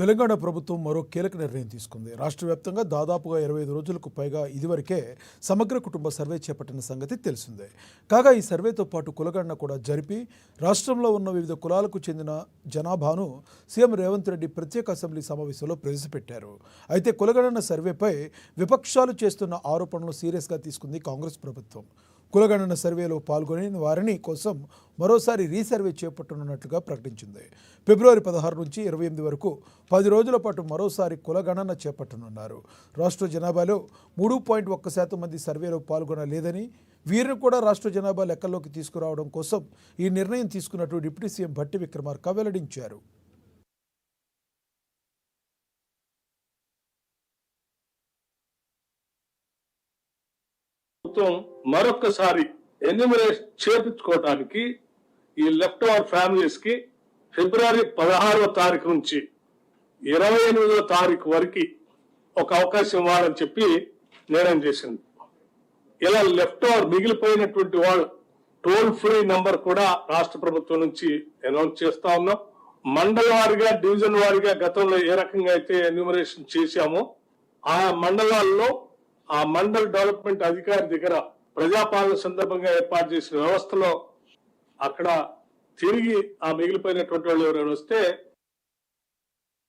తెలంగాణ ప్రభుత్వం మరో కీలక నిర్ణయం తీసుకుంది. రాష్ట్ర వ్యాప్తంగా దాదాపుగా 25 రోజులకు పైగా ఇదివరకే సమగ్ర కుటుంబ సర్వే చేపట్టిన సంగతి తెలిసిందే. కాగా ఈ సర్వేతో పాటు కులగణన కూడా జరిపి రాష్ట్రంలో ఉన్న వివిధ కులాలకు చెందిన జనాభాను సీఎం రేవంత్ రెడ్డి ప్రత్యేక అసెంబ్లీ సమావేశంలో ప్రవేశపెట్టారు. అయితే కులగణన సర్వేపై విపక్షాలు చేస్తున్న ఆరోపణలు సీరియస్గా తీసుకుంది కాంగ్రెస్ ప్రభుత్వం. కులగణన సర్వేలో పాల్గొని వారిని కోసం మరోసారి రీసర్వే చేపట్టనున్నట్లుగా ప్రకటించింది. ఫిబ్రవరి 16 నుంచి 28 వరకు 10 రోజుల పాటు మరోసారి కులగణన చేపట్టనున్నారు. రాష్ట్ర జనాభాలో 3.1% మంది సర్వేలో పాల్గొనలేదని, వీరిని కూడా రాష్ట్ర జనాభా లెక్కల్లోకి తీసుకురావడం కోసం ఈ నిర్ణయం తీసుకున్నట్టు డిప్యూటీ సీఎం భట్టి విక్రమార్క వెల్లడించారు. మరొకసారి ఎన్యూమరేషన్ చేపించుకోవడానికి ఈ లెఫ్ట్ ఓవర్ ఫ్యామిలీస్ కి ఫిబ్రవరి 16వ తారీఖు నుంచి 28వ తారీఖు వరకు ఒక అవకాశం ఇవ్వాలని చెప్పి నిర్ణయం చేసింది. ఇలా లెఫ్ట్ ఓవర్ మిగిలిపోయినటువంటి వాళ్ళు టోల్ ఫ్రీ నంబర్ కూడా రాష్ట్ర ప్రభుత్వం నుంచి అనౌన్స్ చేస్తా ఉన్నాం. మండల వారిగా, డివిజన్ వారిగా గతంలో ఏ రకంగా అయితే ఎన్యూమరేషన్ చేశామో ఆ మండలాల్లో ఆ మండల్ డెవలప్మెంట్ అధికారి దగ్గర ప్రజాపాలన సందర్భంగా ఏర్పాటు చేసిన వ్యవస్థలో అక్కడ తిరిగి ఆ మిగిలిపోయినటువంటి వాళ్ళు ఎవరైనా వస్తే